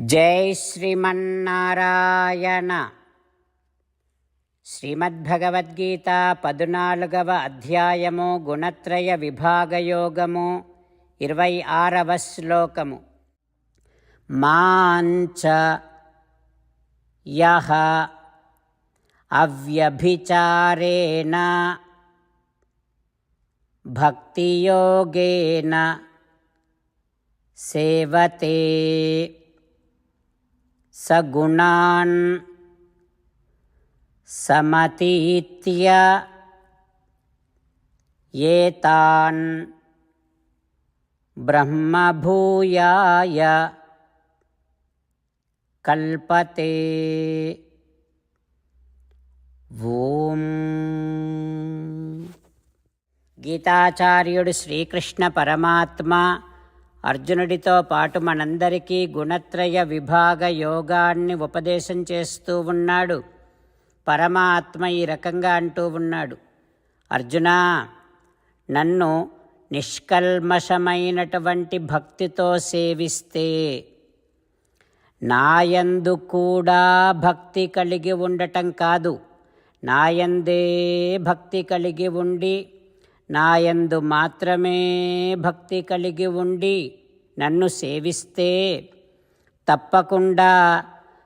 జై శ్రీమన్నారాయణ. శ్రీమద్భగవద్గీత 14వ అధ్యాయము గుణత్రయ విభాగయోగము 26వ శ్లోకము. మాంచ యః అవ్యభిచారేణ భక్తియోగేన సేవతే సగుణాన్ సమతీత్య ఏతాన్ బ్రహ్మభూయాయ కల్పతే. ఓం. గీతాచార్యుడు శ్రీకృష్ణ పరమాత్మ అర్జునుడితో పాటు మనందరికీ గుణత్రయ విభాగ యోగాన్ని ఉపదేశం చేస్తూ ఉన్నాడు. పరమాత్మ ఈ రకంగా అంటూ ఉన్నాడు, అర్జునా, నన్ను నిష్కల్మషమైనటువంటి భక్తితో సేవిస్తే, నాయందు కూడా భక్తి కలిగి ఉండటం కాదు, నాయందే భక్తి కలిగి ఉండి, నాయందు మాత్రమే భక్తి కలిగి ఉండి నన్ను సేవిస్తే తప్పకుండా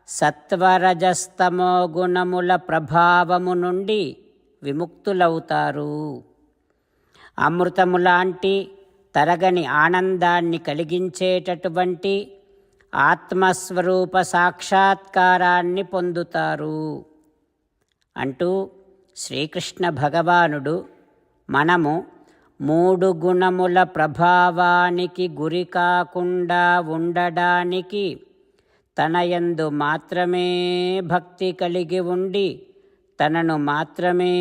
సత్వరజస్తమో గుణముల ప్రభావము నుండి విముక్తులవుతారు. అమృతము లాంటి తరగని ఆనందాన్ని కలిగించేటటువంటి ఆత్మస్వరూప సాక్షాత్కారాన్ని పొందుతారు అంటూ శ్రీకృష్ణ భగవానుడు మనము 3 గుణముల ప్రభావానికి గురి కాకుండా ఉండడానికి తనయందు మాత్రమే భక్తి కలిగి ఉండి తనను మాత్రమే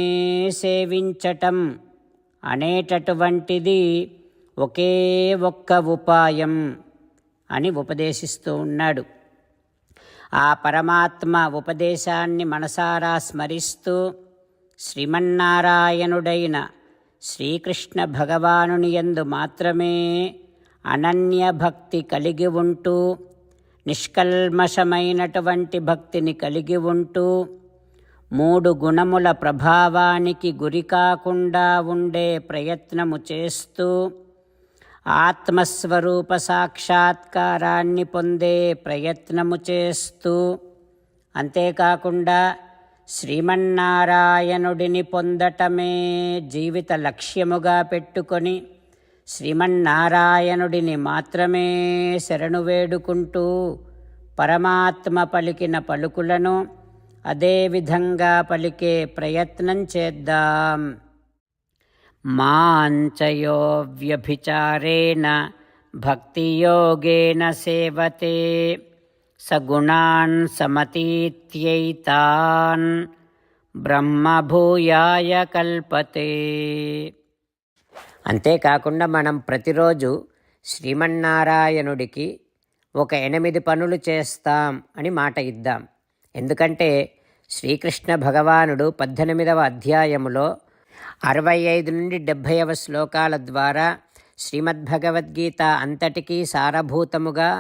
సేవించటం అనేటటువంటిది ఒకే ఒక్క ఉపాయం అని ఉపదేశిస్తూ ఉన్నాడు. ఆ పరమాత్మ ఉపదేశాన్ని మనసారా స్మరిస్తూ శ్రీమన్నారాయణుడైన శ్రీకృష్ణ భగవానుని యందు మాత్రమే అనన్య భక్తి కలిగి ఉంటూ, నిష్కల్మషమైనటువంటి భక్తిని కలిగి ఉంటూ, 3 గుణముల ప్రభావానికి గురి కాకుండా ఉండే ప్రయత్నము చేస్తూ, ఆత్మస్వరూప సాక్షాత్కారాన్ని పొందే ప్రయత్నము చేస్తూ, అంతేకాకుండా శ్రీమన్నారాయణుడిని పొందటమే జీవిత లక్ష్యముగా పెట్టుకొని శ్రీమన్నారాయణుడిని మాత్రమే శరణు వేడుకుంటూ పరమాత్మ పలికిన పలుకులను అదేవిధంగా పలికే ప్రయత్నం చేద్దాం. మాంచయో వ్యభిచారేణ భక్తియోగేన సేవతే సగుణాన్ సమతీత్యైతాన్ బ్రహ్మభూయాయ కల్పతే. అంతేకాకుండా మనం ప్రతిరోజు శ్రీమన్నారాయణుడికి ఒక 8 పనులు చేస్తాం అని మాట ఇద్దాం. ఎందుకంటే శ్రీకృష్ణ భగవానుడు 18వ అధ్యాయములో 65 నుండి 70వ శ్లోకాల ద్వారా శ్రీమద్భగవద్గీత అంతటికీ సారభూతముగా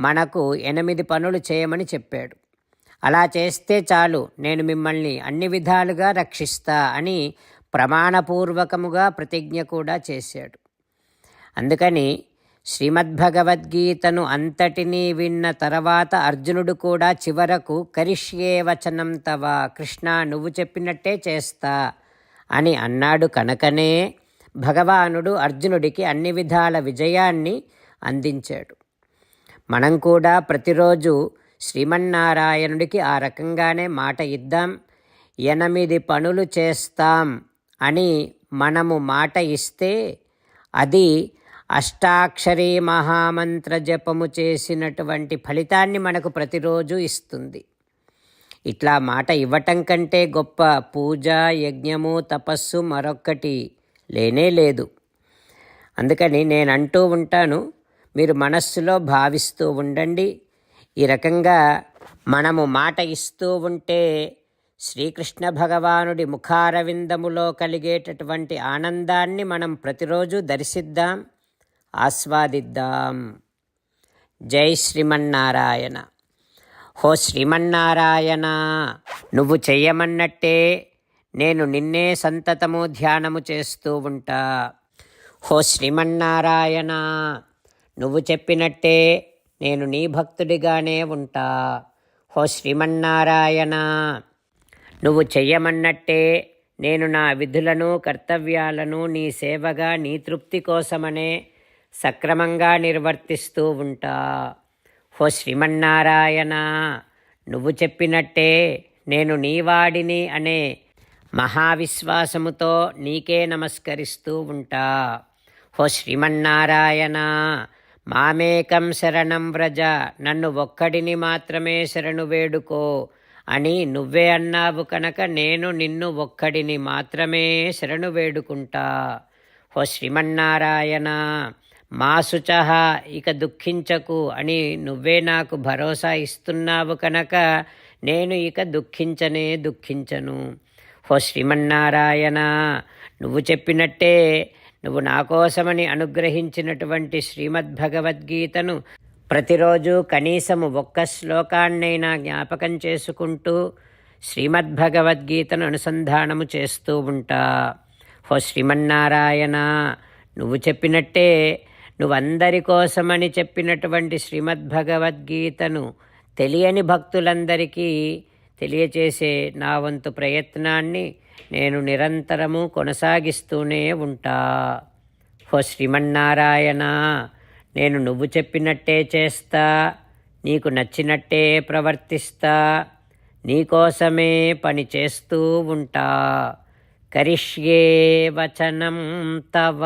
మనకు 8 పనులు చేయమని చెప్పాడు. అలా చేస్తే చాలు, నేను మిమ్మల్ని అన్ని విధాలుగా రక్షిస్తా అని ప్రమాణపూర్వకముగా ప్రతిజ్ఞ కూడా చేశాడు. అందుకని శ్రీమద్భగవద్గీతను అంతటినీ విన్న తర్వాత అర్జునుడు కూడా చివరకు కరిష్యే వచనం తవ, కృష్ణ నువ్వు చెప్పినట్టే చేస్తా అని అన్నాడు. కనుకనే భగవానుడు అర్జునుడికి అన్ని విధాల విజయాన్ని అందించాడు. మనం కూడా ప్రతిరోజు శ్రీమన్నారాయణుడికి ఆ రకంగానే మాట ఇద్దాం. 8 పనులు చేస్తాం అని మనము మాట ఇస్తే అది అష్టాక్షరీ మహామంత్ర జపము చేసినటువంటి ఫలితాన్ని మనకు ప్రతిరోజు ఇస్తుంది. ఇట్లా మాట ఇవ్వటం కంటే గొప్ప పూజ, యజ్ఞము, తపస్సు మరొక్కటి లేనే లేదు. అందుకని నేను అంటూ ఉంటాను, మీరు మనస్సులో భావిస్తూ ఉండండి. ఈ రకంగా మనము మాట ఇస్తూ ఉంటే శ్రీకృష్ణ భగవానుడి ముఖారవిందములో కలిగేటటువంటి ఆనందాన్ని మనం ప్రతిరోజు దర్శిద్దాం, ఆస్వాదిద్దాం. జై శ్రీమన్నారాయణ. హో శ్రీమన్నారాయణ, నువ్వు చెయ్యమన్నట్టే నేను నిన్నే సంతతము ధ్యానము చేస్తూ ఉంటా. హో శ్రీమన్నారాయణ, నువ్వు చెప్పినట్టే నేను నీ భక్తుడిగానే ఉంటా. హో శ్రీమన్నారాయణ, నువ్వు చెయ్యమన్నట్టే నేను నా విధులను కర్తవ్యాలను నీ సేవగా నీ తృప్తి కోసమనే సక్రమంగా నిర్వర్తిస్తూ ఉంటా. హో శ్రీమన్నారాయణ, నువ్వు చెప్పినట్టే నేను నీవాడిని అనే మహావిశ్వాసముతో నీకే నమస్కరిస్తూ ఉంటా. హో శ్రీమన్నారాయణ, మామేకం శరణం వ్రజ, నన్ను ఒక్కడిని మాత్రమే శరణు వేడుకో అని నువ్వే అన్నావు కనుక నేను నిన్ను ఒక్కడిని మాత్రమే శరణు వేడుకుంటా. హో శ్రీమన్నారాయణ, మా శుచః, ఇక దుఃఖించకు అని నువ్వే నాకు భరోసా ఇస్తున్నావు కనుక నేను ఇక దుఃఖించను. హో శ్రీమన్నారాయణ, నువ్వు చెప్పినట్టే నువ్వు నా కోసమని అనుగ్రహించినటువంటి శ్రీమద్భగవద్గీతను ప్రతిరోజు కనీసము ఒక్క శ్లోకాన్నైనా జ్ఞాపకం చేసుకుంటూ శ్రీమద్భగవద్గీతను అనుసంధానము చేస్తూ ఉంటా. హో శ్రీమన్నారాయణ, నువ్వు చెప్పినట్టే నువ్వందరి కోసమని చెప్పినటువంటి శ్రీమద్భగవద్గీతను తెలియని భక్తులందరికీ తెలియచేసే నా వంతు ప్రయత్నాన్ని నేను నిరంతరము కొనసాగిస్తూనే ఉంటా. హో శ్రీమన్నారాయణ, నేను నువ్వు చెప్పినట్టే చేస్తా, నీకు నచ్చినట్టే ప్రవర్తిస్తా, నీకోసమే పని చేస్తూ ఉంటా. కరిష్యే వచనం తవ.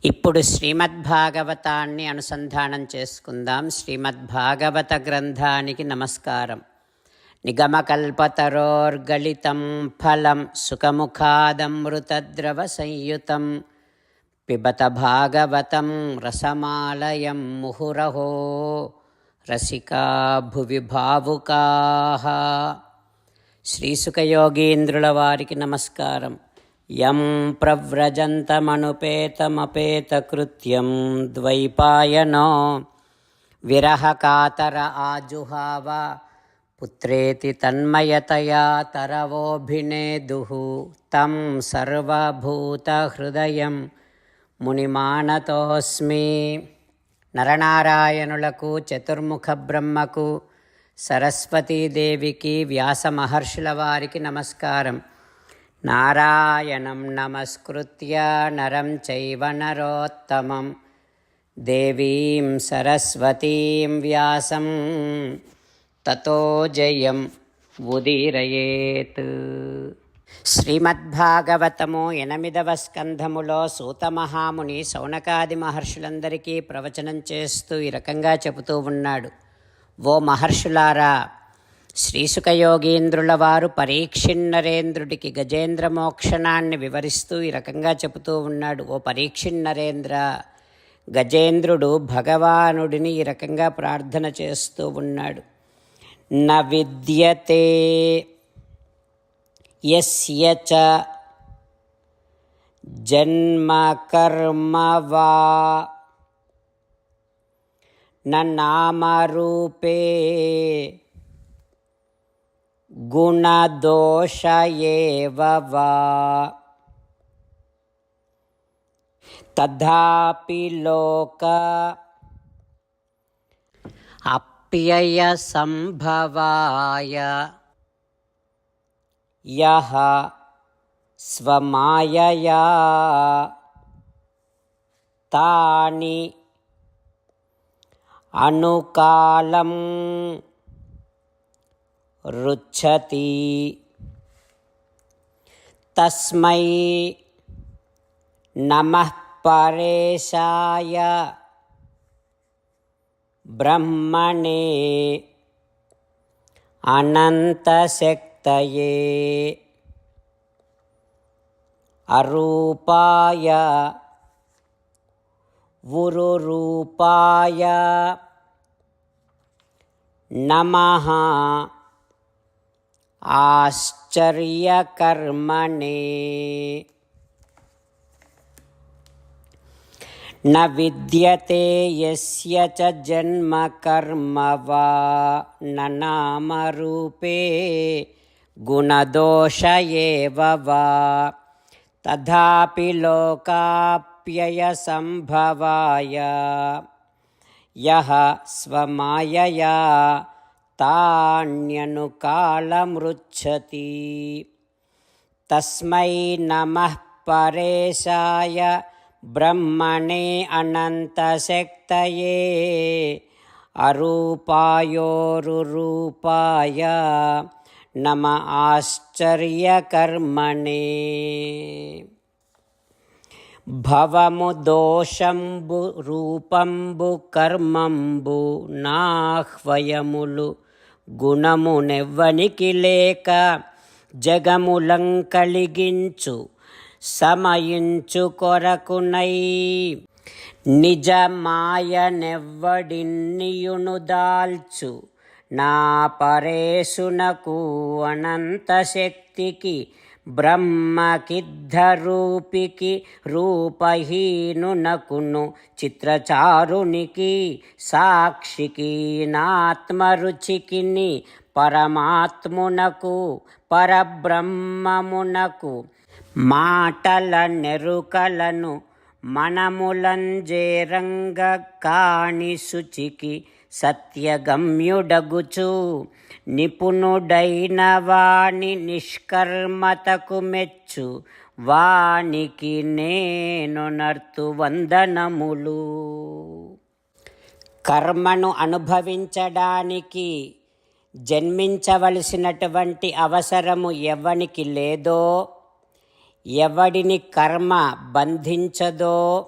ఇప్పుడు శ్రీమద్భాగవతాన్ని అనుసంధానం చేసుకుందాం. శ్రీమద్భాగవత గ్రంథానికి నమస్కారం. నిగమకల్పతరోర్గళితం ఫలం సుఖముఖాదమృతద్రవ సంయుతం పిబత భాగవతం రసమాలయం ముహురహో రసికా భువి భావుకాః. శ్రీసుఖయోగీంద్రుల వారికి నమస్కారం. యం ప్రవ్రజంతమనుపేతమపేతకృత్యం ద్వైపాయనో విరహకాతర ఆజుహావ పుత్రేతి తన్మయతయా తరవోభినేదుః తం సర్వభూతహృదయం మునిమానతోస్మి. నరనారాయణులకు, చతుర్ముఖ బ్రహ్మకు, సరస్వతీదేవికి, వ్యాస మహర్షుల వారికి నమస్కారం. నారాయణం నమస్కృత్య నరం చైవ నరోత్తమం దేవీం సరస్వతీం వ్యాసం తతో జయం ఉదీరయేత్. శ్రీమద్భాగవతము 8వ స్కంధములో సూతమహాముని శౌనకాది మహర్షులందరికీ ప్రవచనం చేస్తూ ఈ రకంగా చెబుతూ ఉన్నాడు. ఓ మహర్షులారా, శ్రీసుఖయోగీంద్రుల వారు పరీక్షిన్నరేంద్రుడికి గజేంద్ర మోక్షణాన్ని వివరిస్తూ ఈ రకంగా చెబుతూ ఉన్నాడు. ఓ పరీక్షిన్నరేంద్ర, గజేంద్రుడు భగవానుడిని ఈ రకంగా ప్రార్థన చేస్తూ ఉన్నాడు. న విద్యతే యస్య చ జన్మ కర్మ వా న నామరూపే గుణదోష ఏవ వా తథాపి లోక అప్యయ సంభవాయ యః స్వమాయయా తాని అనుకాలం రుచ్ఛతి తస్మై నమః పరేశాయ బ్రహ్మణే అనంతశక్తయే అరూపాయ ఉరురూపాయ నమః ఆశ్చర్యకర్మణే. न विद्यते यस्य च जन्म कर्म वा न नामरूपे गुणदोष एव वा तथापि लोकाप्ययसम्भवाय यः स्वमायया तान्यनुकालमृच्छति तस्मै नमः परेशाय ब्रह्मणे अनन्तशक्तये अरूपायोरुरूपाय नम आश्चर्यकर्मणे భవము దోషంబు రూపంబు కర్మంబు నాహ్వయములు గుణమునెవ్వనికి లేక జగములం కలిగించు సమయించు కొరకునై నిజ మాయనెవ్వడిన్నియును దాల్చు నా పరేశునకు అనంత శక్తికి బ్రహ్మకిద్ధరూపికి రూపహీనునకును చిత్రచారునికి సాక్షికి నాత్మరుచికిని పరమాత్మునకు పరబ్రహ్మమునకు మాటల నెరుకలను మనములంజేరంగ కాణి శుచికి సత్యగమ్యుడగుచు నిపుణుడైన వాని నిష్కర్మతకు మెచ్చు వానికి నేను నర్తు వందనములు. కర్మను అనుభవించడానికి జన్మించవలసినటువంటి అవసరము ఎవనికి లేదో, ఎవడిని కర్మ బంధించదో,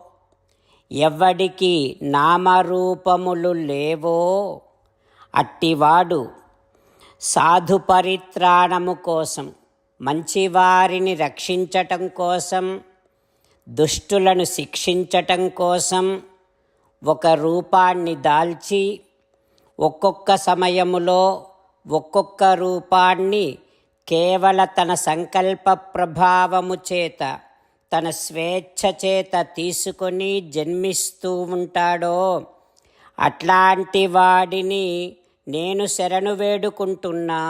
ఎవడికి నామరూపములు లేవో అట్టివాడు సాధు పరిత్రాణము కోసం, మంచివారిని రక్షించటం కోసం, దుష్టులను శిక్షించటం కోసం ఒక రూపాన్ని దాల్చి ఒక్కొక్క సమయములో ఒక్కొక్క రూపాన్ని కేవల తన సంకల్ప ప్రభావము చేత, తన స్వేచ్ఛ చేత తీసుకొని జన్మిస్తూ ఉంటాడో అట్లాంటి వాడిని నేను శరణు వేడుకుంటున్నా.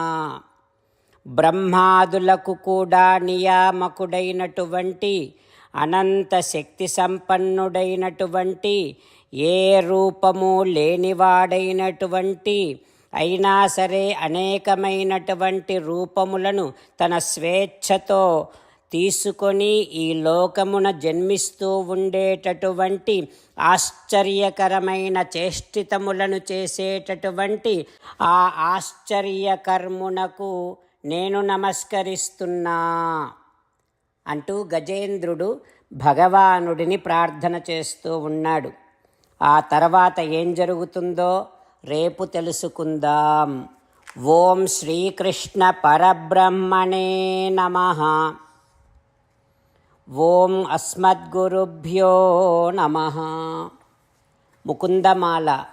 బ్రహ్మాదులకు కూడా నియామకుడైనటువంటి అనంత శక్తి సంపన్నుడైనటువంటి, ఏ రూపము లేనివాడైనటువంటి, అయినా సరే అనేకమైనటువంటి రూపములను తన స్వేచ్ఛతో తీసుకొని ఈ లోకమున జన్మిస్తూ ఉండేటటువంటి ఆశ్చర్యకరమైన చేష్టితములను చేసేటటువంటి ఆ ఆశ్చర్యకర్మునకు నేను నమస్కరిస్తున్నా అంటూ గజేంద్రుడు భగవానుడిని ప్రార్థన చేస్తూ ఉన్నాడు. ఆ తర్వాత ఏం జరుగుతుందో రేపు తెలుసుకుందాం. ఓం శ్రీకృష్ణ పరబ్రహ్మణే నమః. ఓం అస్మద్గురుభ్యో నమః. ముకుందమాల.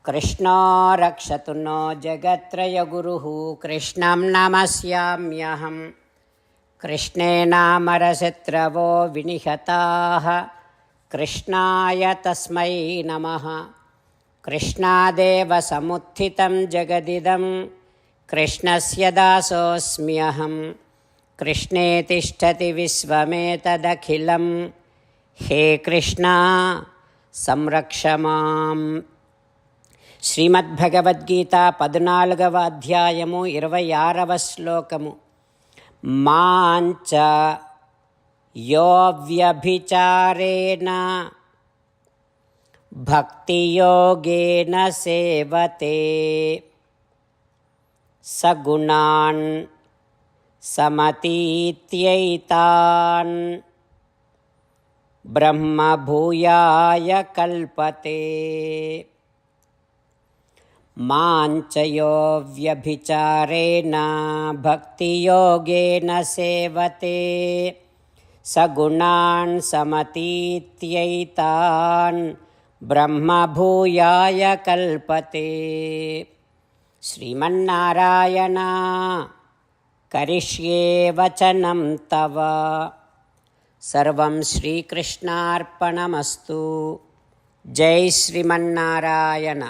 కృష్ణో రక్షతు నో జగత్రయగురుః కృష్ణం నమస్యామ్యహం. కృష్ణే నామరశత్రవో వినిహతాః కృష్ణాయ తస్మై నమః. కృష్ణాదేవ సముత్థితం జగదిదం కృష్ణస్య దాసోऽస్మ్యహం. కృష్ణే తిష్టతి విశ్వమేతదఖిలం. హే కృష్ణ సంరక్ష మాం. శ్రీమద్భగవద్గీత 14వ అధ్యాయము 26వ శ్లోకము. మాంచ యో వ్యభిచారేణ భక్తియోగేన సేవతే సగుణాన్ సమతీత్యైతాన్ బ్రహ్మభూయాయ కల్పతే. మాంచయో వ్యభిచారేణ భక్తియోగేన సేవతే సగుణాన్ సమతీత్యైతాన్ బ్రహ్మభూయాయ కల్పతే. శ్రీమన్నారాయణ కరిష్యే వచనం తవ. సర్వం శ్రీకృష్ణార్పణమస్తు. జై శ్రీమన్నారాయణ.